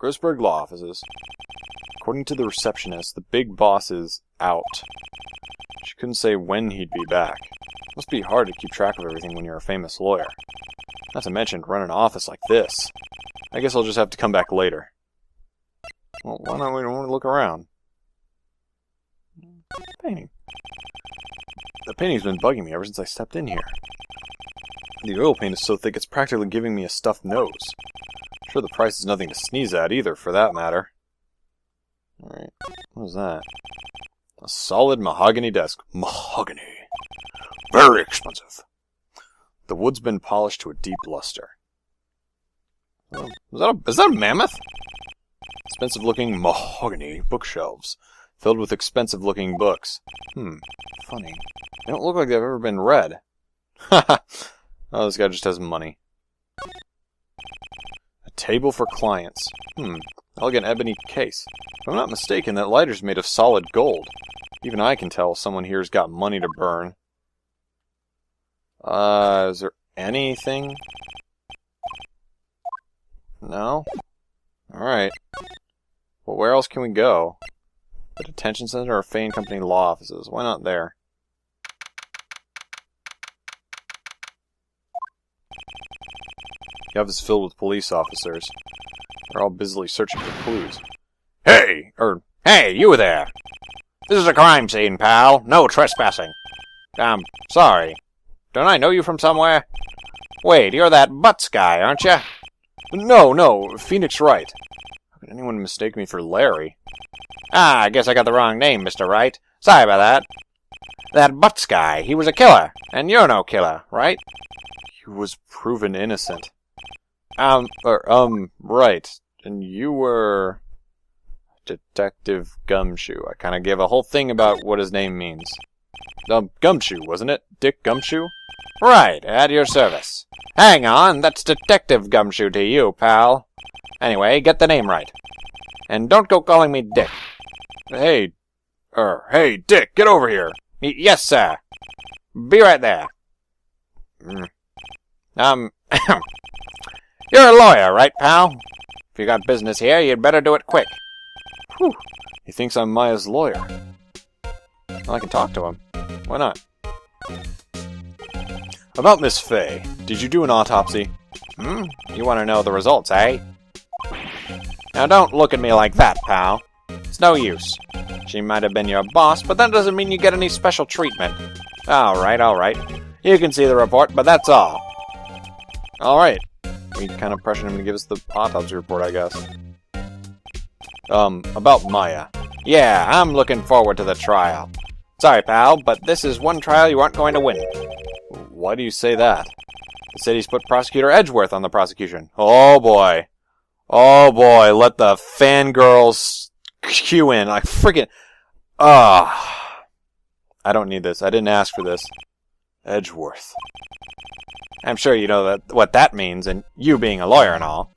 Grossberg law offices. According to the receptionist, the big boss is out. She couldn't say when he'd be back. Must be hard to keep track of everything when you're a famous lawyer. Not to mention, run an office like this. I guess I'll just have to come back later. Well, why don't we look around? Painting. The painting's been bugging me ever since I stepped in here. The oil paint is so thick it's practically giving me a stuffed nose. I'm sure the price is nothing to sneeze at either, for that matter. Alright, what is that? A solid mahogany desk. Mahogany. Very expensive. The wood's been polished to a deep luster. Oh, is that a mammoth? Expensive-looking mahogany bookshelves, filled with expensive-looking books. Funny. They don't look like they've ever been read. Haha. Oh, this guy just has money. A table for clients. Elegant ebony case. If I'm not mistaken, that lighter's made of solid gold. Even I can tell someone here's got money to burn. Is there anything? No? Alright. Well, where else can we go? The detention center or Fane Company law offices? Why not there? The office is filled with police officers. They're all busily searching for clues. Hey, you there! This is a crime scene, pal. No trespassing. Sorry. Don't I know you from somewhere? Wait, you're that Butts guy, aren't you? No, Phoenix Wright. How could anyone mistake me for Larry? I guess I got the wrong name, Mr. Wright. Sorry about that. That Butts guy, he was a killer, and you're no killer, right? He was proven innocent. Right. And you were... Detective Gumshoe. I kind of gave a whole thing about what his name means. Gumshoe, wasn't it? Dick Gumshoe? Right, at your service. Hang on, that's Detective Gumshoe to you, pal. Anyway, get the name right. And don't go calling me Dick. Hey, Dick, get over here. Yes, sir. Be right there. You're a lawyer, right, pal? If you got business here, you'd better do it quick. Whew. He thinks I'm Maya's lawyer. Well, I can talk to him. Why not? About Miss Fay. Did you do an autopsy? You want to know the results, eh? Now don't look at me like that, pal. It's no use. She might have been your boss, but that doesn't mean you get any special treatment. Alright. You can see the report, but that's all. Alright. We kind of pressured him to give us the autopsy report, I guess. About Maya. Yeah, I'm looking forward to the trial. Sorry, pal, but this is one trial you aren't going to win. Why do you say that? The city's put Prosecutor Edgeworth on the prosecution. Oh boy, let the fangirls queue in. Like freaking... I don't need this. I didn't ask for this. Edgeworth. I'm sure you know what that means, and you being a lawyer and all.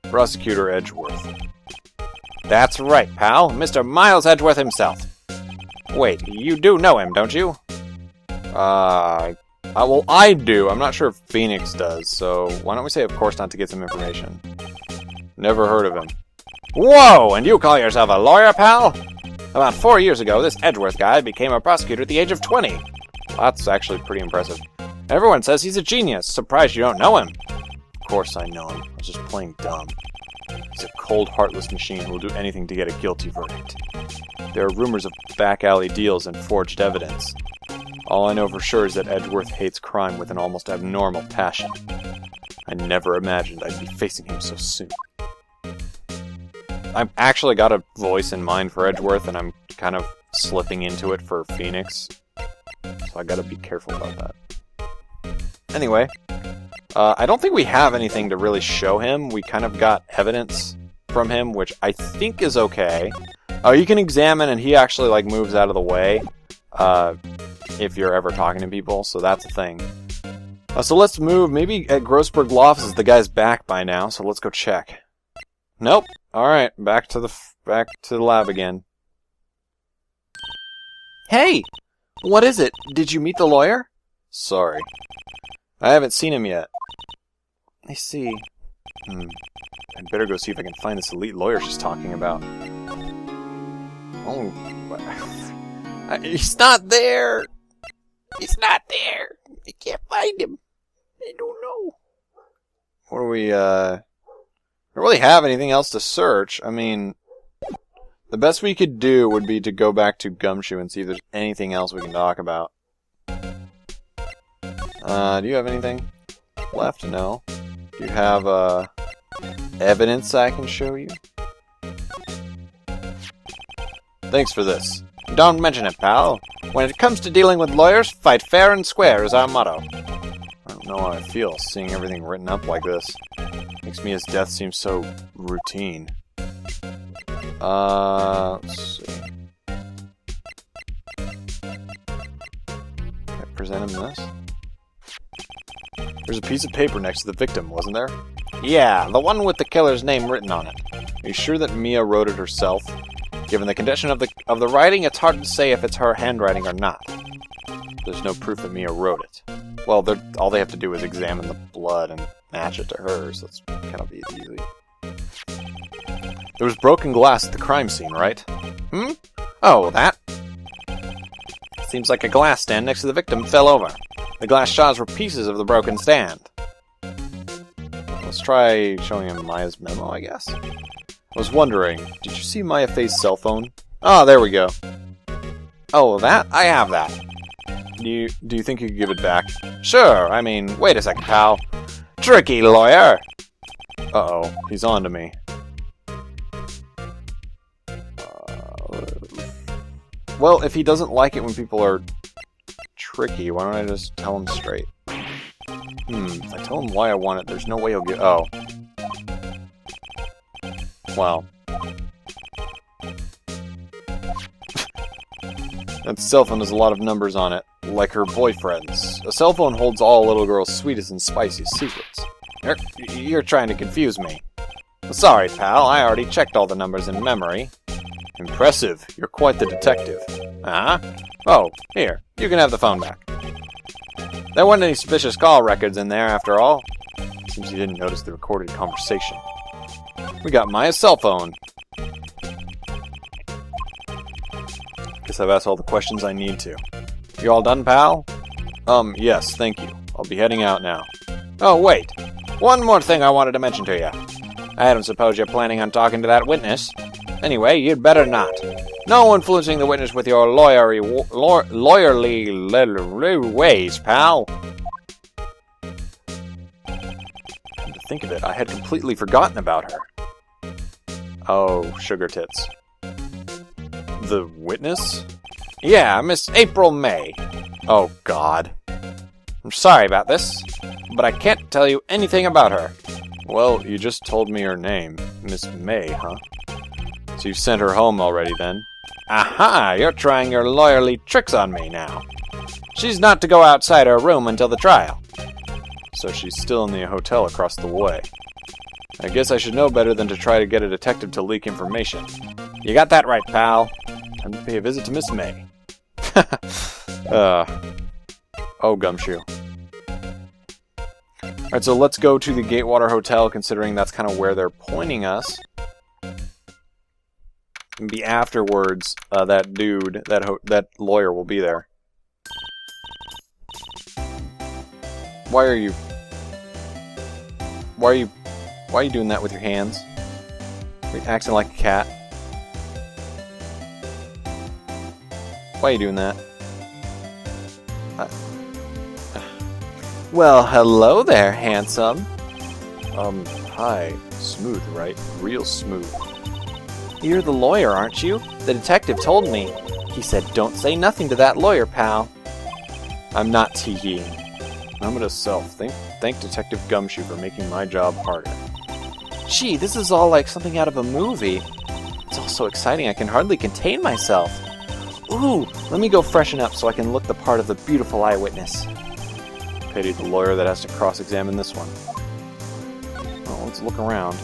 Prosecutor Edgeworth. That's right, pal. Mr. Miles Edgeworth himself. Wait, you do know him, don't you? Well, I do. I'm not sure if Phoenix does, so why don't we say of course not to get some information. Never heard of him. Whoa, and you call yourself a lawyer, pal? About 4 years ago, this Edgeworth guy became a prosecutor at the age of 20. Well, that's actually pretty impressive. Everyone says he's a genius. Surprised you don't know him. Of course I know him. I was just playing dumb. He's a cold, heartless machine who will do anything to get a guilty verdict. There are rumors of back-alley deals and forged evidence. All I know for sure is that Edgeworth hates crime with an almost abnormal passion. I never imagined I'd be facing him so soon. I've actually got a voice in mind for Edgeworth, and I'm kind of slipping into it for Phoenix. So I gotta be careful about that. Anyway, I don't think we have anything to really show him. We kind of got evidence from him, which I think is okay. You can examine, and he actually like moves out of the way if you're ever talking to people, so that's a thing. So let's move. Maybe at Grossberg Law Offices the guy's back by now, so let's go check. Nope. Alright, back to the lab again. Hey! What is it? Did you meet the lawyer? Sorry. I haven't seen him yet. I see. I'd better go see if I can find this elite lawyer she's talking about. Oh, he's not there! He's not there! I can't find him. I don't know. What do we, don't really have anything else to search. I mean, the best we could do would be to go back to Gumshoe and see if there's anything else we can talk about. Do you have anything left? No. Do you have, evidence I can show you? Thanks for this. Don't mention it, pal. When it comes to dealing with lawyers, fight fair and square is our motto. I don't know how I feel seeing everything written up like this. Makes Mia's death seem so routine. Let's see. Can I present him this? There's a piece of paper next to the victim, wasn't there? Yeah, the one with the killer's name written on it. Are you sure that Mia wrote it herself? Given the condition of the writing, it's hard to say if it's her handwriting or not. There's no proof that Mia wrote it. Well, all they have to do is examine the blood and match it to hers. That's kind of easy. There was broken glass at the crime scene, right? Oh, that? Seems like a glass stand next to the victim fell over. The glass shards were pieces of the broken stand. Let's try showing him Maya's memo, I guess. I was wondering, did you see Maya Faye's cell phone? Oh, there we go. Oh, that? I have that. Do you think you could give it back? Sure, I mean, wait a second, pal. Tricky lawyer! Uh-oh, he's on to me. Well, if he doesn't like it when people are tricky, why don't I just tell him straight? If I tell him why I want it, there's no way he'll get... Oh. Wow. That cell phone has a lot of numbers on it, like her boyfriend's. A cell phone holds all a little girl's sweetest and spiciest secrets. You're trying to confuse me. Sorry, pal, I already checked all the numbers in memory. Impressive. You're quite the detective. Oh, here. You can have the phone back. There weren't any suspicious call records in there, after all. Seems you didn't notice the recorded conversation. We got Maya's cell phone. Guess I've asked all the questions I need to. You all done, pal? Yes, thank you. I'll be heading out now. Oh, wait. One more thing I wanted to mention to you. I don't suppose you're planning on talking to that witness. Anyway, you'd better not. No influencing the witness with your lawyerly ways, pal. Come to think of it, I had completely forgotten about her. Oh, sugar tits. The witness? Yeah, Miss April May. Oh, God. I'm sorry about this, but I can't tell you anything about her. Well, you just told me her name. Miss May, huh? So you sent her home already, then? Aha! You're trying your lawyerly tricks on me now. She's not to go outside her room until the trial. So she's still in the hotel across the way. I guess I should know better than to try to get a detective to leak information. You got that right, pal. Time to pay a visit to Miss May. Oh, Gumshoe. Alright, so let's go to the Gatewater Hotel, considering that's kind of where they're pointing us. Maybe afterwards, that dude, that lawyer will be there. Why are you doing that with your hands? Are you acting like a cat? Why are you doing that? Well, hello there, handsome. Hi. Smooth, right? Real smooth. You're the lawyer, aren't you? The detective told me. He said, don't say nothing to that lawyer, pal. I'm not teeing. I'm gonna thank Detective Gumshoe for making my job harder. Gee, this is all like something out of a movie. It's all so exciting I can hardly contain myself. Ooh, let me go freshen up so I can look the part of the beautiful eyewitness. Pity the lawyer that has to cross-examine this one. Well, let's look around.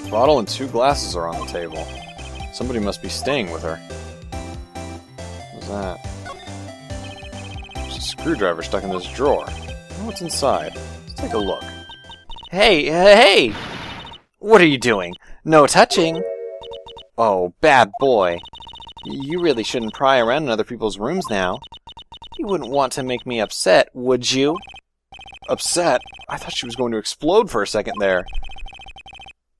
A bottle and 2 glasses are on the table. Somebody must be staying with her. What's that? There's a screwdriver stuck in this drawer. What's inside? Let's take a look. Hey! What are you doing? No touching! Oh, bad boy. You really shouldn't pry around in other people's rooms now. You wouldn't want to make me upset, would you? Upset? I thought she was going to explode for a second there.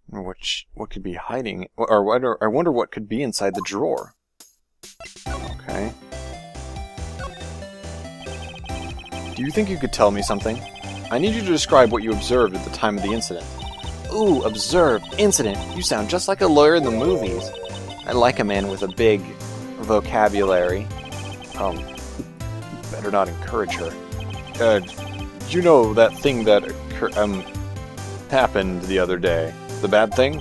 What could be hiding? Or I wonder what could be inside the drawer. Okay. Do you think you could tell me something? I need you to describe what you observed at the time of the incident. Ooh, observed. Incident. You sound just like a lawyer in the movies. I like a man with a big vocabulary. Better not encourage her. You know that thing that happened the other day? The bad thing?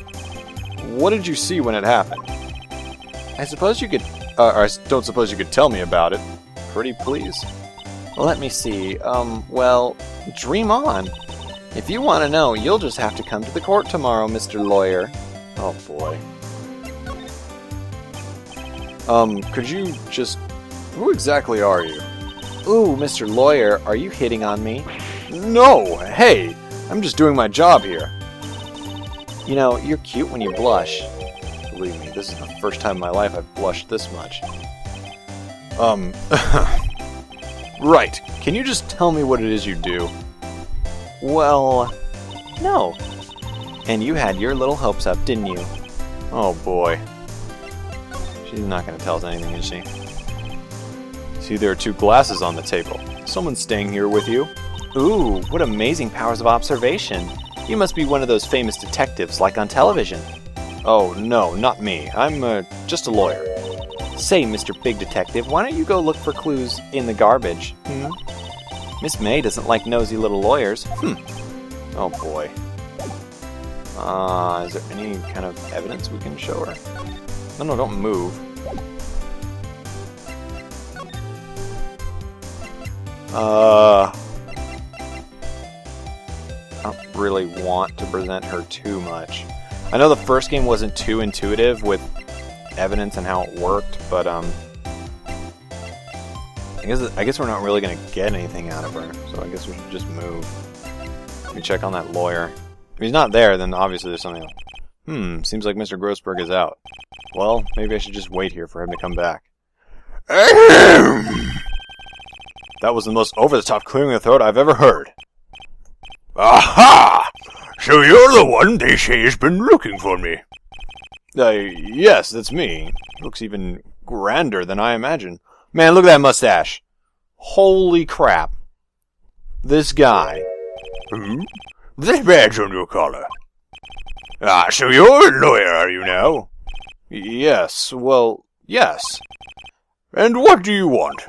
What did you see when it happened? I suppose you could... I don't suppose you could tell me about it. Pretty please. Let me see. Well, dream on. If you want to know, you'll just have to come to the court tomorrow, Mr. Lawyer. Oh, boy. Could you just... Who exactly are you? Ooh, Mr. Lawyer, are you hitting on me? No! Hey! I'm just doing my job here. You know, you're cute when you blush. Believe me, this is the first time in my life I've blushed this much. Right. Can you just tell me what it is you do? Well, no. And you had your little hopes up, didn't you? Oh, boy. She's not going to tell us anything, is she? See, there are 2 glasses on the table. Someone's staying here with you. Ooh, what amazing powers of observation. You must be one of those famous detectives, like on television. Oh, no, not me. I'm, just a lawyer. Say, Mr. Big Detective, why don't you go look for clues in the garbage? Miss May doesn't like nosy little lawyers. Oh, boy. Is there any kind of evidence we can show her? No, don't move. I don't really want to present her too much. I know the first game wasn't too intuitive with evidence and how it worked, but I guess we're not really gonna get anything out of her, so I guess we should just move. Let me check on that lawyer. If he's not there, then obviously there's something else. Seems like Mr. Grossberg is out. Well, maybe I should just wait here for him to come back. That was the most over-the-top clearing of the throat I've ever heard. Aha! So you're the one they say has been looking for me. Yes, that's me. Looks even grander than I imagined. Man, look at that mustache. Holy crap. This guy. This badge on your collar. So you're a lawyer, are you now? Yes, well, yes. And what do you want?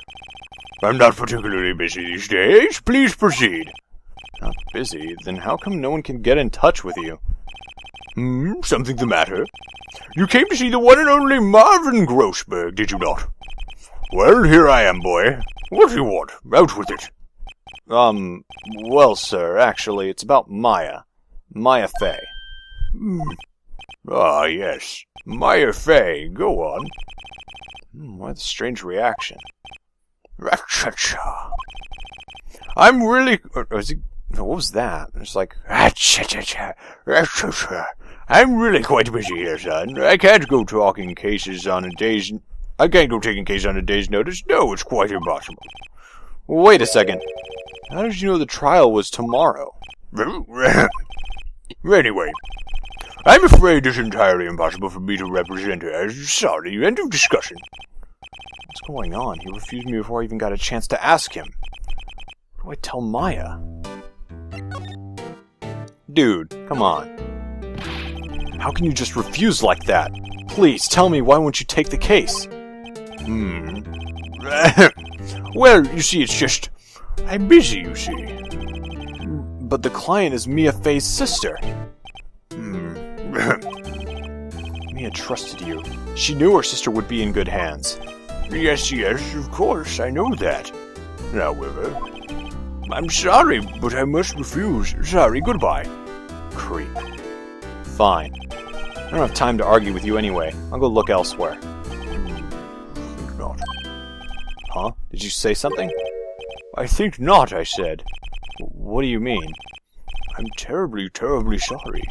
I'm not particularly busy these days. Please proceed. Not busy? Then how come no one can get in touch with you? Something the matter? You came to see the one and only Marvin Grossberg, did you not? Well, here I am, boy. What do you want? Out with it. Well, sir, actually, it's about Maya. Maya Fey. Ah, yes. Maya Fey. Go on. What a strange reaction. I'm really... What was that? It's like... I'm really quite busy here, son. I can't go taking cases on a day's notice. No, it's quite impossible. Wait a second. How did you know the trial was tomorrow? Anyway, I'm afraid it's entirely impossible for me to represent her. Sorry, end of discussion. What's going on? He refused me before I even got a chance to ask him. What do I tell Maya? Dude, come on. How can you just refuse like that? Please, tell me, why won't you take the case? Well, you see, it's just... I'm busy, you see. But the client is Mia Fey's sister. Mia trusted you. She knew her sister would be in good hands. Yes, of course, I know that. However, I'm sorry, but I must refuse. Sorry, goodbye. Creep. Fine. I don't have time to argue with you anyway. I'll go look elsewhere. Think not. Huh? Did you say something? I think not, I said. What do you mean? I'm terribly, terribly sorry,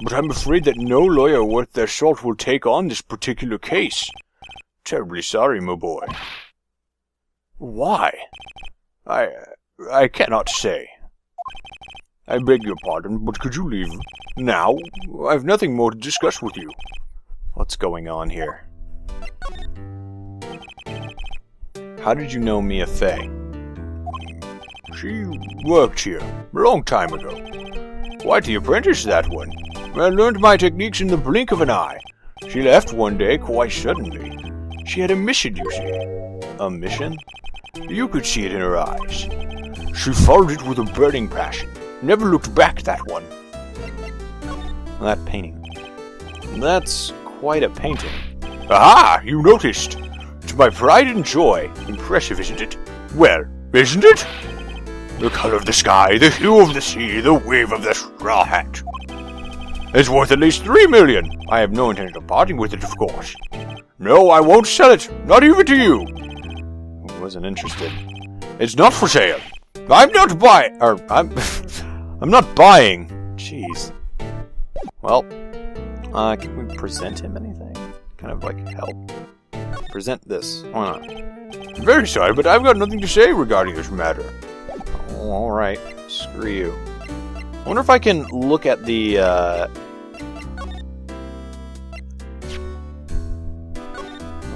but I'm afraid that no lawyer worth their salt will take on this particular case. Terribly sorry, my boy. Why? I cannot say. I beg your pardon, but could you leave now? I've nothing more to discuss with you. What's going on here? How did you know Mia Fey? She worked here a long time ago. Quite the apprentice, that one. I learned my techniques in the blink of an eye. She left one day quite suddenly. She had a mission, you see. A mission? You could see it in her eyes. She followed it with a burning passion. Never looked back, that one. That painting. That's quite a painting. Aha! You noticed. To my pride and joy. Impressive, isn't it? Well, isn't it? The color of the sky, the hue of the sea, the wave of the straw hat. It's worth at least 3 million. I have no intention of parting with it, of course. No, I won't sell it. Not even to you. Wasn't interested. It's not for sale. I'm not buying. I'm not buying. Jeez. Well, can we present him anything? Kind of like help. Present this. Why not? Very sorry, but I've got nothing to say regarding this matter. Oh, alright. Screw you. I wonder if I can look at the, if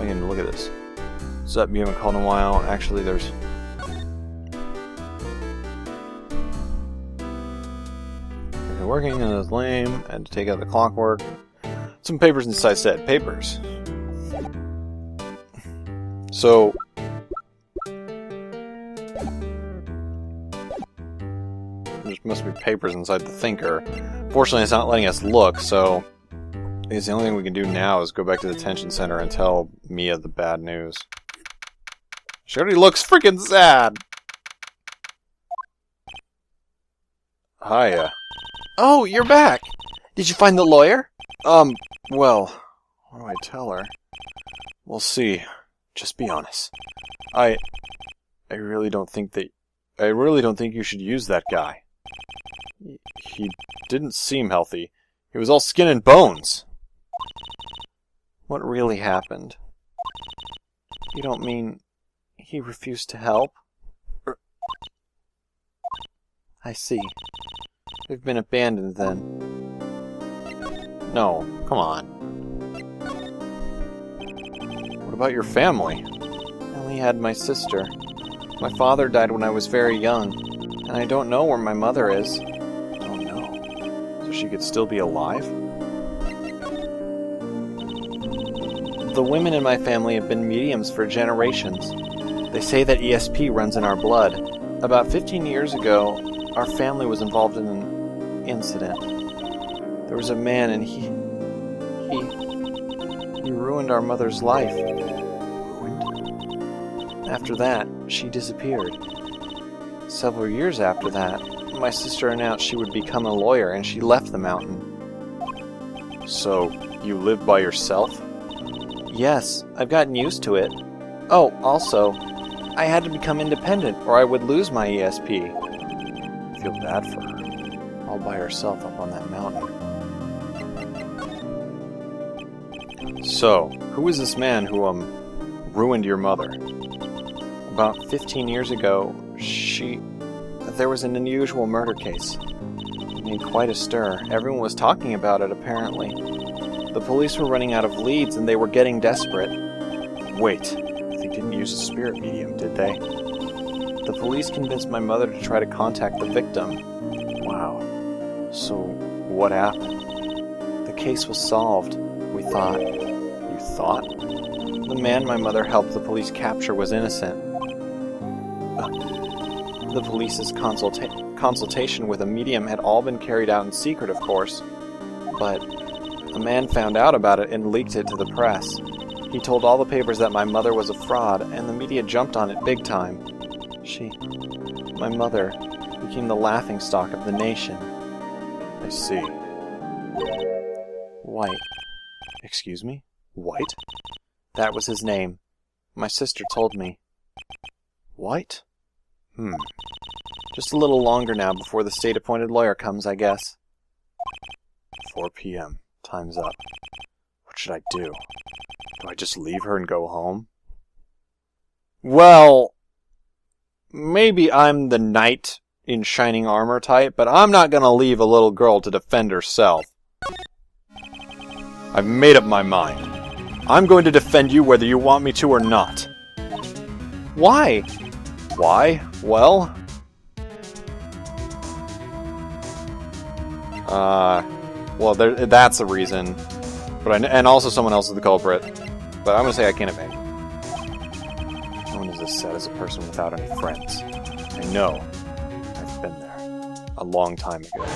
I can look at this. What's up? You haven't called in a while. Actually, there's... working and it's lame. I had to take out the clockwork. Some papers inside said papers. So there must be papers inside the thinker. Fortunately, it's not letting us look, so I guess the only thing we can do now is go back to the detention center and tell Mia the bad news. She already looks freaking sad. Hiya. Oh, you're back! Did you find the lawyer? Well, what do I tell her? We'll see. Just be honest. I really don't think you should use that guy. He didn't seem healthy. He was all skin and bones. What really happened? You don't mean he refused to help? I see. We've been abandoned then. No, come on. What about your family? I only had my sister. My father died when I was very young, and I don't know where my mother is. Oh no. So she could still be alive? The women in my family have been mediums for generations. They say that ESP runs in our blood. About 15 years ago, our family was involved in an incident. There was a man and he ruined our mother's life. Ruined? After that, she disappeared. Several years after that, my sister announced she would become a lawyer and she left the mountain. So, you live by yourself? Yes, I've gotten used to it. Oh, also, I had to become independent or I would lose my ESP. I feel bad for her. All by herself up on that mountain. So, who is this man who, ruined your mother? About 15 years ago, there was an unusual murder case. It made quite a stir. Everyone was talking about it, apparently. The police were running out of leads and they were getting desperate. Wait, they didn't use a spirit medium, did they? The police convinced my mother to try to contact the victim. Wow. So, what happened? The case was solved, we thought. You thought? The man my mother helped the police capture was innocent. The police's consultation with a medium had all been carried out in secret, of course. But a man found out about it and leaked it to the press. He told all the papers that my mother was a fraud, and the media jumped on it big time. My mother, became the laughingstock of the nation. I see. White. Excuse me? White? That was his name. My sister told me. White? Just a little longer now before the state-appointed lawyer comes, I guess. 4 p.m. Time's up. What should I do? Do I just leave her and go home? Well, maybe I'm the knight in shining armor type, but I'm not gonna leave a little girl to defend herself. I've made up my mind. I'm going to defend you whether you want me to or not. Why? Why? Well... that's a reason. And also someone else is the culprit. But I'm gonna say I can't evade. No one is as sad as a person without any friends. I know. I've been there. A long time ago.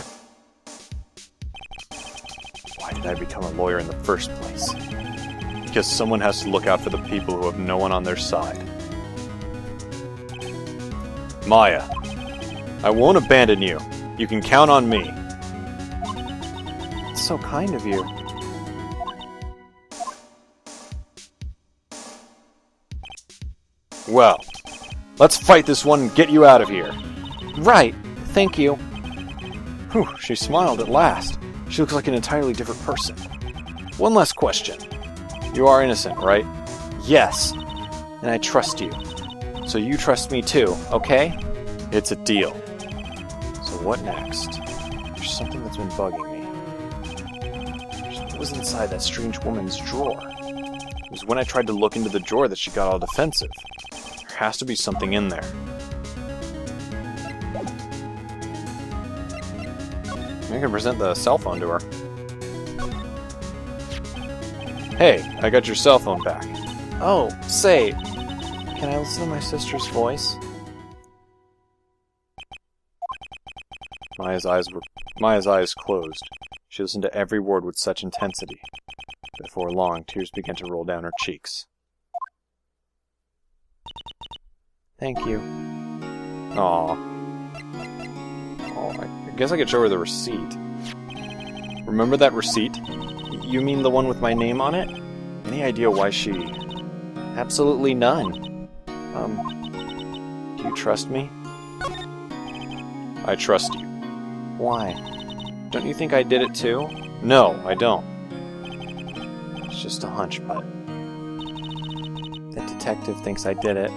Why did I become a lawyer in the first place? Because someone has to look out for the people who have no one on their side. Maya, I won't abandon you. You can count on me. It's so kind of you. Well, let's fight this one and get you out of here. Right, thank you. Whew, she smiled at last. She looks like an entirely different person. One last question. You are innocent, right? Yes, and I trust you. So you trust me too, okay? It's a deal. So what next? There's something that's been bugging me. What was inside that strange woman's drawer? It was when I tried to look into the drawer that she got all defensive. There has to be something in there. I can present the cell phone to her. Hey, I got your cell phone back. Oh, say, can I listen to my sister's voice? Maya's eyes closed. She listened to every word with such intensity. Before long, tears began to roll down her cheeks. Thank you. Aww. Oh, I guess I could show her the receipt. Remember that receipt? You mean the one with my name on it? Any idea why she... Absolutely none. Do you trust me? I trust you. Why? Don't you think I did it too? No, I don't. It's just a hunch, but... The detective thinks I did it.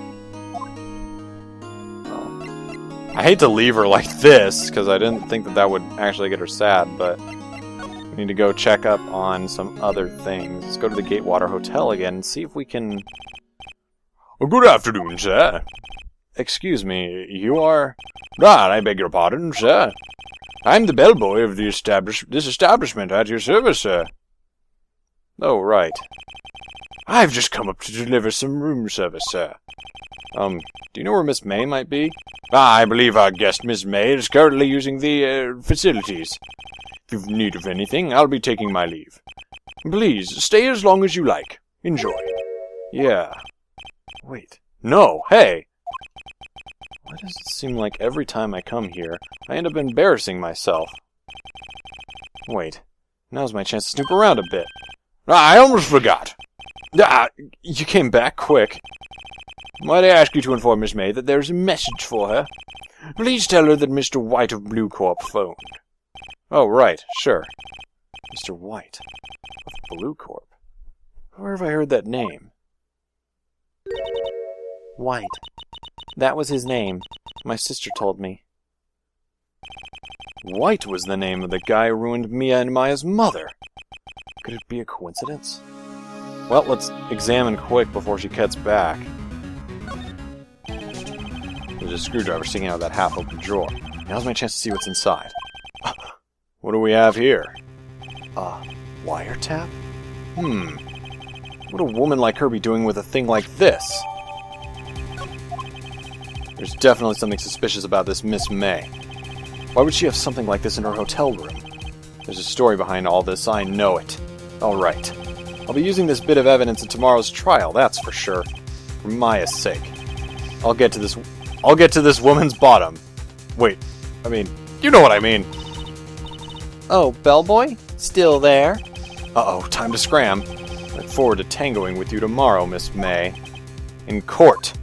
Oh. I hate to leave her like this, because I didn't think that would actually get her sad, but... We need to go check up on some other things. Let's go to the Gatewater Hotel again and see if we can... Well, good afternoon, sir. Excuse me, you are... I beg your pardon, sir. I'm the bellboy of this establishment at your service, sir. Oh, right. I've just come up to deliver some room service, sir. Do you know where Miss May might be? I believe our guest, Miss May, is currently using the, facilities. If you've need of anything, I'll be taking my leave. Please, stay as long as you like. Enjoy. Yeah. Wait. No, hey! Why does it seem like every time I come here, I end up embarrassing myself? Wait. Now's my chance to snoop around a bit. I almost forgot. You came back quick. Might I ask you to inform Miss May that there's a message for her? Please tell her that Mr. White of Blue Corp phoned. Oh, right, sure. Mr. White of Blue Corp. Where have I heard that name? White. That was his name. My sister told me. White was the name of the guy who ruined Mia and Maya's mother. Could it be a coincidence? Well, let's examine quick before she cuts back. There's a screwdriver sticking out of that half-open drawer. Now's my chance to see what's inside. What do we have here? Wiretap? What would a woman like her be doing with a thing like this? There's definitely something suspicious about this Miss May. Why would she have something like this in her hotel room? There's a story behind all this, I know it. Alright. I'll be using this bit of evidence in tomorrow's trial, that's for sure. For Maya's sake. I'll get to this woman's bottom. Wait, I mean, you know what I mean. Oh, bellboy? Still there? Uh-oh, time to scram. Look forward to tangoing with you tomorrow, Miss May. In court.